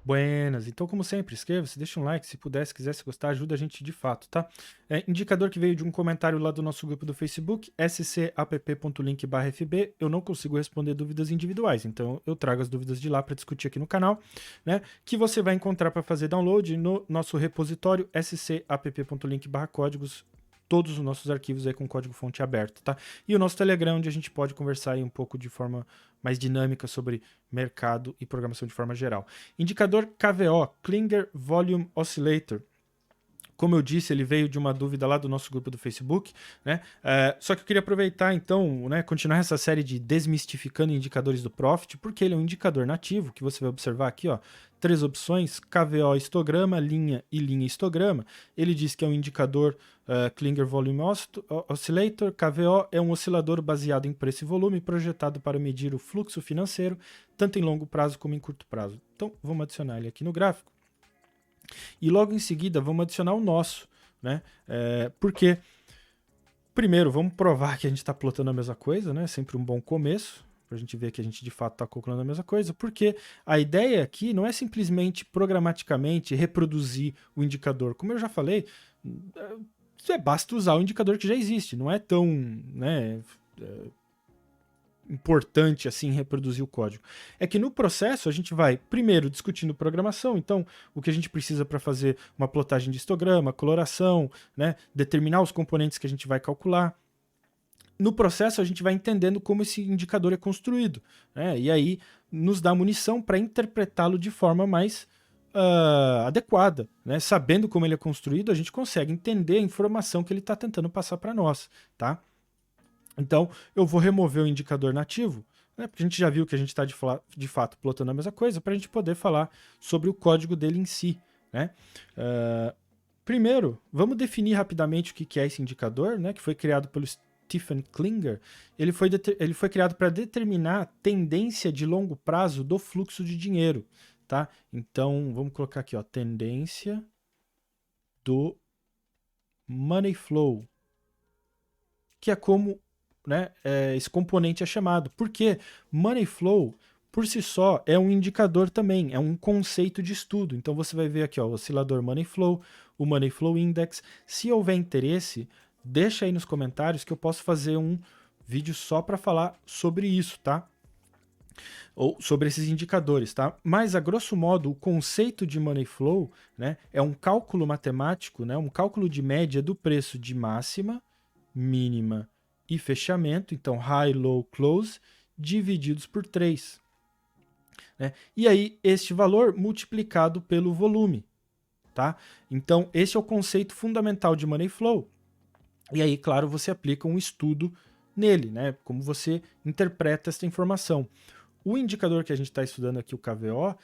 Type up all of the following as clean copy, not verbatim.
Buenas. Então, como sempre, inscreva-se, deixa um like, se puder, se quiser, se gostar, ajuda a gente de fato, tá? Indicador que veio de um comentário lá do nosso grupo do Facebook, scapp.link/fb. Eu não consigo responder dúvidas individuais, então eu trago as dúvidas de lá para discutir aqui no canal, né? Que você vai encontrar para fazer download no nosso repositório scapp.link/códigos. Todos os nossos arquivos aí com código-fonte aberto, tá? E o nosso Telegram, onde a gente pode conversar aí um pouco de forma mais dinâmica sobre mercado e programação de forma geral. Indicador KVO, Klinger Volume Oscillator. Como eu disse, ele veio de uma dúvida lá do nosso grupo do Facebook, né? Só que eu queria aproveitar, então, né, continuar essa série de desmistificando indicadores do Profit, porque ele é um indicador nativo, que você vai observar aqui, ó, 3 opções, KVO histograma, linha e linha histograma. Ele diz que é um indicador Klinger Volume Oscillator. KVO é um oscilador baseado em preço e volume, projetado para medir o fluxo financeiro, tanto em longo prazo como em curto prazo. Então, vamos adicionar ele aqui no gráfico. E logo em seguida vamos adicionar o nosso, né? Porque, primeiro, vamos provar que a gente está plotando a mesma coisa, né? Sempre um bom começo, para a gente ver que a gente de fato está calculando a mesma coisa, porque a ideia aqui não é simplesmente programaticamente reproduzir o indicador. Como eu já falei, basta usar o indicador que já existe, não é tão, né, importante assim reproduzir o código. É que no processo a gente vai primeiro discutindo programação, então o que a gente precisa para fazer uma plotagem de histograma, coloração, né, determinar os componentes que a gente vai calcular. No processo a gente vai entendendo como esse indicador é construído, né, e aí nos dá munição para interpretá-lo de forma mais adequada, né? Sabendo como ele é construído, a gente consegue entender a informação que ele está tentando passar para nós, tá? Então, eu vou remover o indicador nativo, né, porque a gente já viu que a gente está de fato plotando a mesma coisa, para a gente poder falar sobre o código dele em si, né? Primeiro, vamos definir rapidamente o que é esse indicador, né, que foi criado pelo Stephen Klinger. Ele foi criado para determinar a tendência de longo prazo do fluxo de dinheiro, tá? Então, vamos colocar aqui, ó, tendência do money flow, que é como, né, esse componente é chamado. Porque money flow, por si só, é um indicador também, é um conceito de estudo. Então você vai ver aqui, ó, o oscilador money flow, o money flow index. Se houver interesse, deixa aí nos comentários que eu posso fazer um vídeo só para falar sobre isso, tá? Ou sobre esses indicadores, tá? Mas, a grosso modo, o conceito de money flow, né, é um cálculo matemático, né, um cálculo de média do preço de máxima, mínima e fechamento, então high, low, close, divididos por 3. Né? E aí, este valor multiplicado pelo volume. Tá? Então, esse é o conceito fundamental de money flow. E aí, claro, você aplica um estudo nele, né? Como você interpreta essa informação. O indicador que a gente está estudando aqui, o KVO,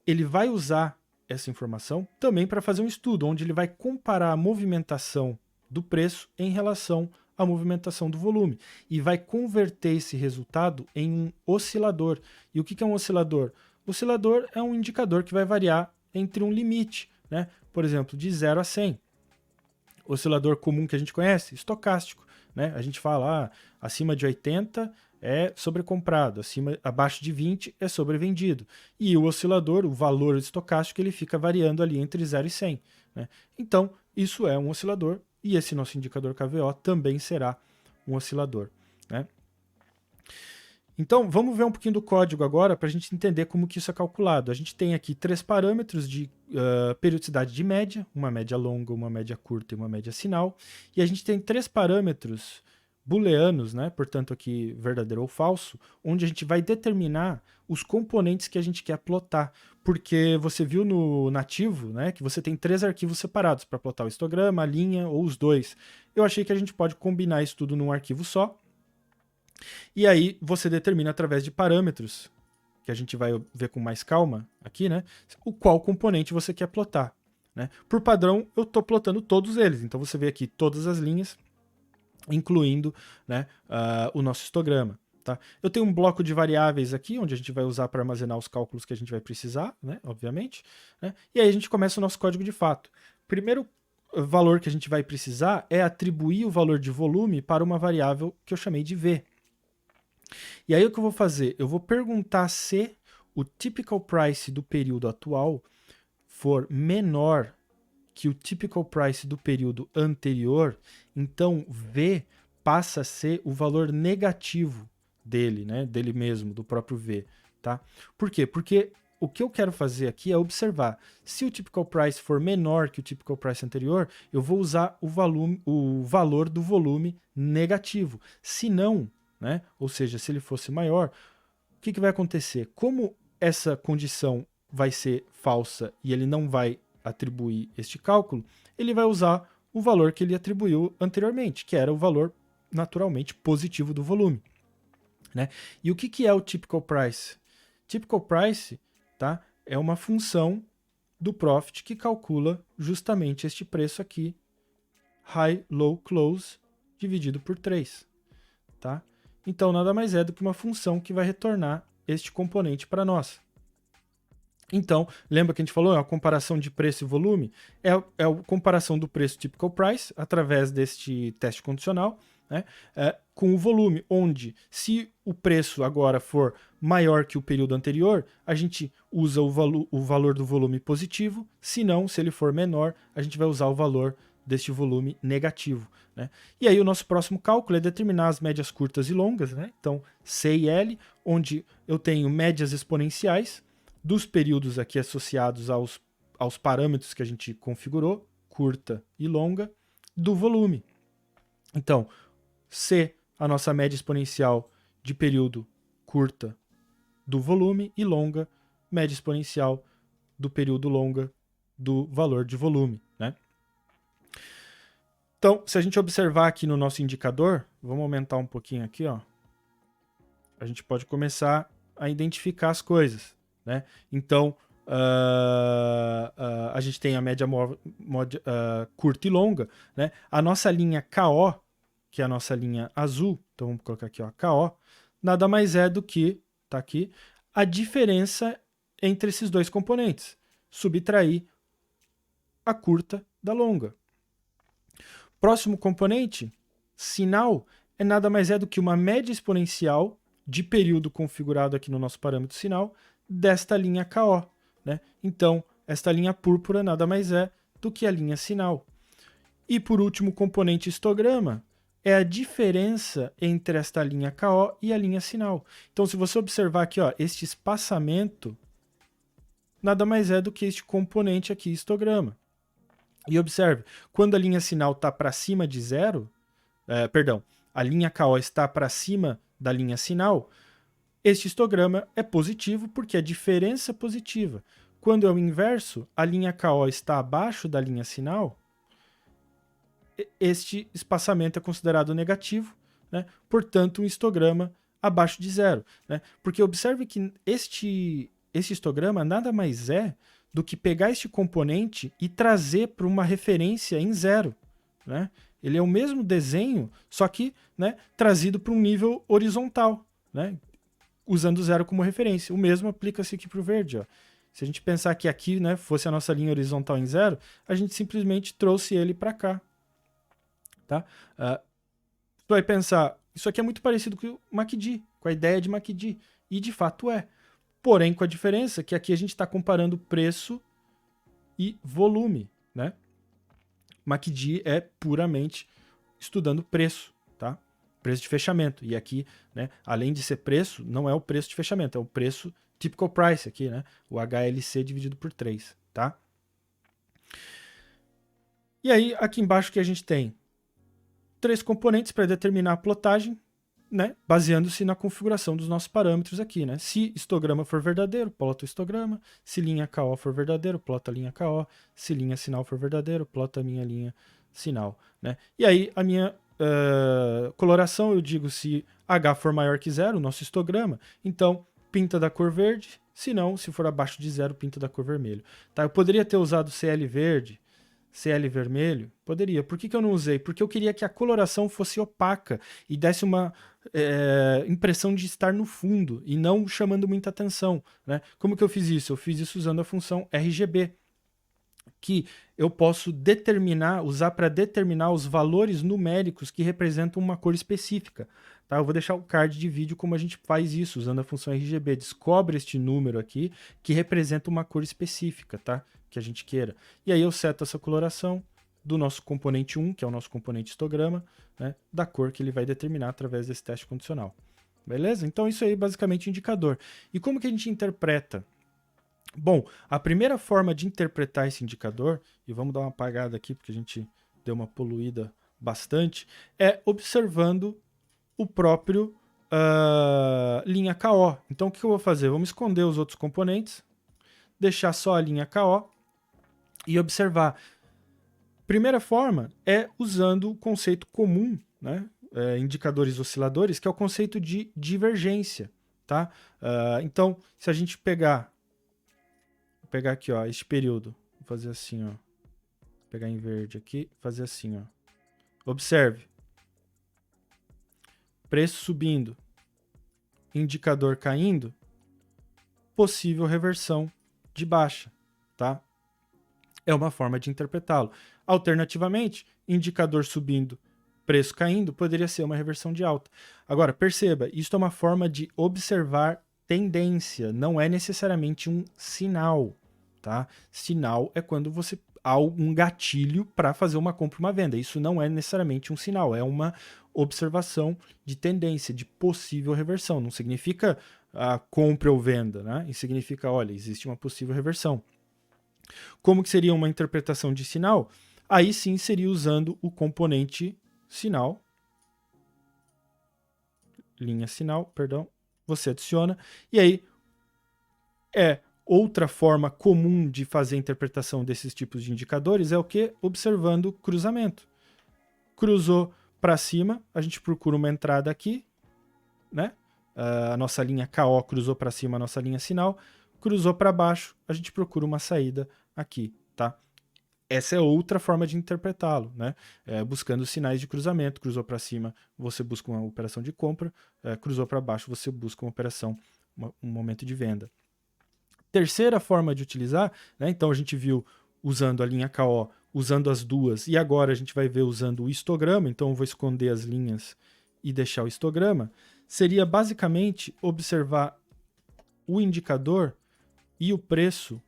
ele vai usar essa informação também para fazer um estudo, onde ele vai comparar a movimentação do preço em relação à movimentação do volume e vai converter esse resultado em um oscilador. E o que é um oscilador? O oscilador é um indicador que vai variar entre um limite, né? Por exemplo, de 0 a 100. Oscilador comum que a gente conhece, estocástico, né? A gente fala, acima de 80 é sobrecomprado, abaixo de 20 é sobrevendido. E o oscilador, o valor estocástico, ele fica variando ali entre 0 e 100. Né? Então, isso é um oscilador, e esse nosso indicador KVO também será um oscilador. Né? Então, vamos ver um pouquinho do código agora para a gente entender como que isso é calculado. A gente tem aqui 3 parâmetros de periodicidade de média, uma média longa, uma média curta e uma média sinal. E a gente tem 3 parâmetros booleanos, né? Portanto aqui verdadeiro ou falso, onde a gente vai determinar os componentes que a gente quer plotar. Porque você viu no nativo, né, que você tem 3 arquivos separados para plotar o histograma, a linha ou os dois. Eu achei que a gente pode combinar isso tudo num arquivo só. E aí você determina através de parâmetros, que a gente vai ver com mais calma aqui, né, o qual componente você quer plotar. Né? Por padrão, eu estou plotando todos eles. Então você vê aqui todas as linhas, incluindo, né, o nosso histograma. Tá? Eu tenho um bloco de variáveis aqui, onde a gente vai usar para armazenar os cálculos que a gente vai precisar, né, obviamente. Né? E aí a gente começa o nosso código de fato. Primeiro valor que a gente vai precisar é atribuir o valor de volume para uma variável que eu chamei de V. E aí o que eu vou fazer? Eu vou perguntar se o typical price do período atual for menor que o typical price do período anterior, então V passa a ser o valor negativo dele, né? Dele mesmo, do próprio V, tá? Por quê? Porque o que eu quero fazer aqui é observar. Se o typical price for menor que o typical price anterior, eu vou usar o valor do volume negativo. Se não, né? Ou seja, se ele fosse maior, o que vai acontecer? Como essa condição vai ser falsa e ele não vai atribuir este cálculo, ele vai usar o valor que ele atribuiu anteriormente, que era o valor naturalmente positivo do volume, né? E o que é o typical price? Typical price, tá, é uma função do profit que calcula justamente este preço aqui, high, low, close, dividido por 3. Tá? Então, nada mais é do que uma função que vai retornar este componente para nós. Então, lembra que a gente falou, é a comparação de preço e volume? É a comparação do preço typical price, através deste teste condicional, né, com o volume, onde se o preço agora for maior que o período anterior, a gente usa o valor do volume positivo, se não, se ele for menor, a gente vai usar o valor deste volume negativo, né? E aí o nosso próximo cálculo é determinar as médias curtas e longas, né? Então, C e L, onde eu tenho médias exponenciais dos períodos aqui associados aos parâmetros que a gente configurou, curta e longa, do volume. Então, C, a nossa média exponencial de período curta do volume, e longa, média exponencial do período longa do valor de volume, né? Então, se a gente observar aqui no nosso indicador, vamos aumentar um pouquinho aqui, ó, a gente pode começar a identificar as coisas, né? Então, a gente tem a média curta e longa, né? A nossa linha KO, que é a nossa linha azul, então vamos colocar aqui, ó, KO, nada mais é do que, tá aqui, a diferença entre esses dois componentes, subtrair a curta da longa. Próximo componente, sinal, é nada mais é do que uma média exponencial de período configurado aqui no nosso parâmetro sinal desta linha KO, né? Então, esta linha púrpura nada mais é do que a linha sinal. E por último, o componente histograma é a diferença entre esta linha KO e a linha sinal. Então, se você observar aqui, ó, este espaçamento nada mais é do que este componente aqui, histograma. E observe, quando a linha sinal está para cima de zero, a linha KO está para cima da linha sinal, este histograma é positivo porque a diferença é positiva. Quando é o inverso, a linha KO está abaixo da linha sinal, este espaçamento é considerado negativo, né? Portanto, um histograma abaixo de zero, né? Porque observe que este histograma nada mais é do que pegar este componente e trazer para uma referência em zero, né? Ele é o mesmo desenho, só que, né, trazido para um nível horizontal, né, usando zero como referência. O mesmo aplica-se aqui para o verde. Ó. Se a gente pensar que aqui, né, fosse a nossa linha horizontal em zero, a gente simplesmente trouxe ele para cá. Tá? Você vai pensar, isso aqui é muito parecido com o MACD, com a ideia de MACD, e de fato é. Porém, com a diferença que aqui a gente está comparando preço e volume, né? MACD é puramente estudando preço, tá? Preço de fechamento. E aqui, né, além de ser preço, não é o preço de fechamento, é o preço typical price aqui, né? O HLC dividido por 3, tá? E aí, aqui embaixo que a gente tem 3 componentes para determinar a plotagem, né, baseando-se na configuração dos nossos parâmetros aqui, né? Se histograma for verdadeiro, plota o histograma. Se linha KO for verdadeiro, plota a linha KO. Se linha sinal for verdadeiro, plota a minha linha sinal, né? E aí a minha coloração, eu digo se H for maior que zero, o nosso histograma, então pinta da cor verde. Se não, se for abaixo de zero, pinta da cor vermelho. Tá? Eu poderia ter usado CL verde, CL vermelho? Poderia. Por que eu não usei? Porque eu queria que a coloração fosse opaca e desse uma impressão de estar no fundo e não chamando muita atenção, né? Como que eu fiz isso? Eu fiz isso usando a função RGB. que eu posso usar para determinar os valores numéricos que representam uma cor específica. Tá? Eu vou deixar o card de vídeo como a gente faz isso, usando a função RGB. Descobre este número aqui que representa uma cor específica, tá? Que a gente queira. E aí eu seto essa coloração do nosso componente 1, que é o nosso componente histograma, né? Da cor que ele vai determinar através desse teste condicional. Beleza? Então isso aí é basicamente o indicador. E como que a gente interpreta? Bom, a primeira forma de interpretar esse indicador, e vamos dar uma apagada aqui porque a gente deu uma poluída bastante, é observando o próprio linha KO. Então o que eu vou fazer? Vamos esconder os outros componentes, deixar só a linha KO e observar. Primeira forma é usando o conceito comum, né? Indicadores osciladores, que é o conceito de divergência. Tá? Então, se a gente pegar aqui, ó, este período, vou fazer assim, ó, pegar em verde aqui, fazer assim, ó. Observe, preço subindo, indicador caindo, possível reversão de baixa, tá? É uma forma de interpretá-lo. Alternativamente, indicador subindo, preço caindo, poderia ser uma reversão de alta. Agora, perceba, isso é uma forma de observar tendência, não é necessariamente um sinal. Tá? Sinal é quando você há um gatilho para fazer uma compra ou uma venda. Isso não é necessariamente um sinal, é uma observação de tendência, de possível reversão. Não significa compra ou venda, né? Isso significa, olha, existe uma possível reversão. Como que seria uma interpretação de sinal? Aí sim seria usando o componente sinal, linha sinal, perdão, você adiciona, e aí outra forma comum de fazer a interpretação desses tipos de indicadores é o que? Observando cruzamento. Cruzou para cima, a gente procura uma entrada aqui, né? A nossa linha KO cruzou para cima, a nossa linha sinal. Cruzou para baixo, a gente procura uma saída aqui, tá? Essa é outra forma de interpretá-lo, né? Buscando sinais de cruzamento. Cruzou para cima, você busca uma operação de compra. Cruzou para baixo, você busca uma operação, um momento de venda. Terceira forma de utilizar, né? Então a gente viu usando a linha KO, usando as duas, e agora a gente vai ver usando o histograma, então eu vou esconder as linhas e deixar o histograma, seria basicamente observar o indicador e o preço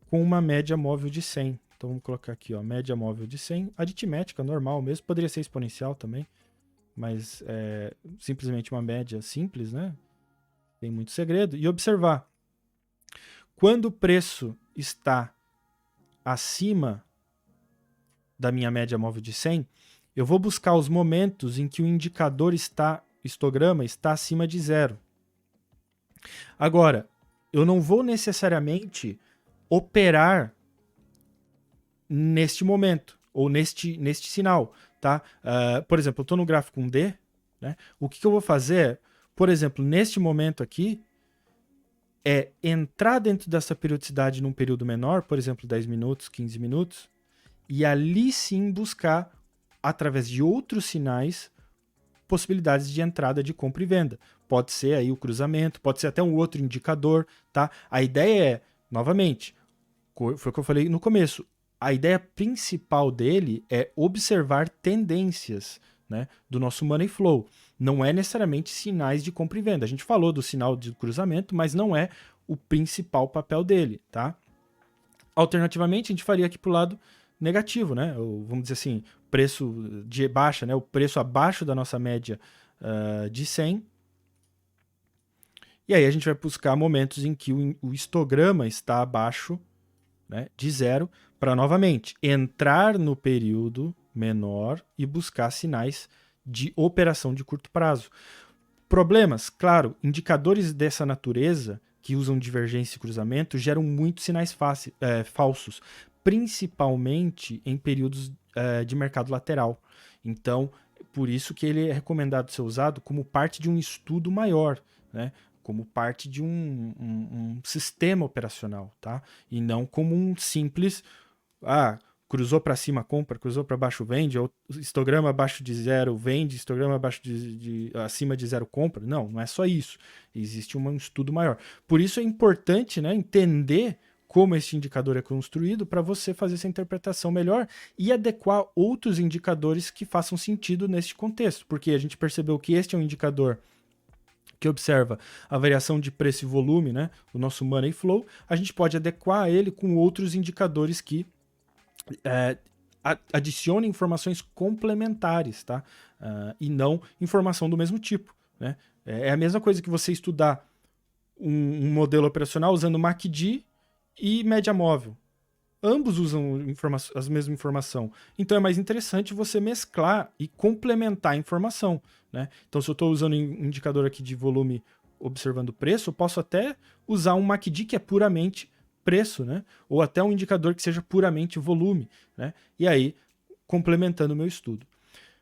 com uma média móvel de 100. Então vamos colocar aqui, ó, média móvel de 100, aritmética normal mesmo, poderia ser exponencial também, mas é simplesmente uma média simples, né? Tem muito segredo. E observar. Quando o preço está acima da minha média móvel de 100, eu vou buscar os momentos em que o indicador histograma está acima de 0. Agora, eu não vou necessariamente operar neste momento ou neste sinal, tá? Por exemplo, eu estou no gráfico 1D, né? O que eu vou fazer é, por exemplo, neste momento aqui, é entrar dentro dessa periodicidade num período menor, por exemplo, 10 minutos, 15 minutos, e ali sim buscar, através de outros sinais, possibilidades de entrada de compra e venda. Pode ser aí o cruzamento, pode ser até um outro indicador, tá? A ideia é, novamente, foi o que eu falei no começo, a ideia principal dele é observar tendências, né, do nosso money flow. Não é necessariamente sinais de compra e venda. A gente falou do sinal de cruzamento, mas não é o principal papel dele, tá? Alternativamente, a gente faria aqui para o lado negativo, né? Ou, vamos dizer assim, preço de baixa, né? O preço abaixo da nossa média de 100. E aí a gente vai buscar momentos em que o histograma está abaixo, né, de 0, para novamente entrar no período menor e buscar sinais de operação de curto prazo. Problemas, claro, indicadores dessa natureza que usam divergência e cruzamento geram muitos sinais falsos, principalmente em períodos de mercado lateral. Então, por isso que ele é recomendado ser usado como parte de um estudo maior, né? Como parte de um sistema operacional, tá? E não como um simples, cruzou para cima compra, cruzou para baixo vende, ou histograma abaixo de 0 vende, histograma abaixo acima de 0 compra. Não é só isso. Existe um estudo maior. Por isso é importante, né, entender como esse indicador é construído para você fazer essa interpretação melhor e adequar outros indicadores que façam sentido neste contexto, porque a gente percebeu que este é um indicador que observa a variação de preço e volume, né, o nosso money flow, a gente pode adequar ele com outros indicadores que adicionem informações complementares, tá? E não informação do mesmo tipo, né? É a mesma coisa que você estudar um modelo operacional usando MACD e média móvel. Ambos usam as mesmas informação. Então é mais interessante você mesclar e complementar a informação, né? Então, se eu estou usando um indicador aqui de volume observando preço, eu posso até usar um MACD que é puramente preço, né? Ou até um indicador que seja puramente volume, né? E aí, complementando o meu estudo.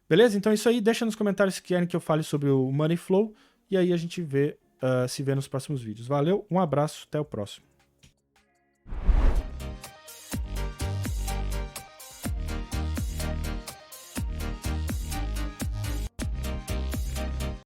Beleza? Então é isso aí. Deixa nos comentários se querem que eu fale sobre o Money Flow. E aí a gente se vê nos próximos vídeos. Valeu, um abraço, até o próximo.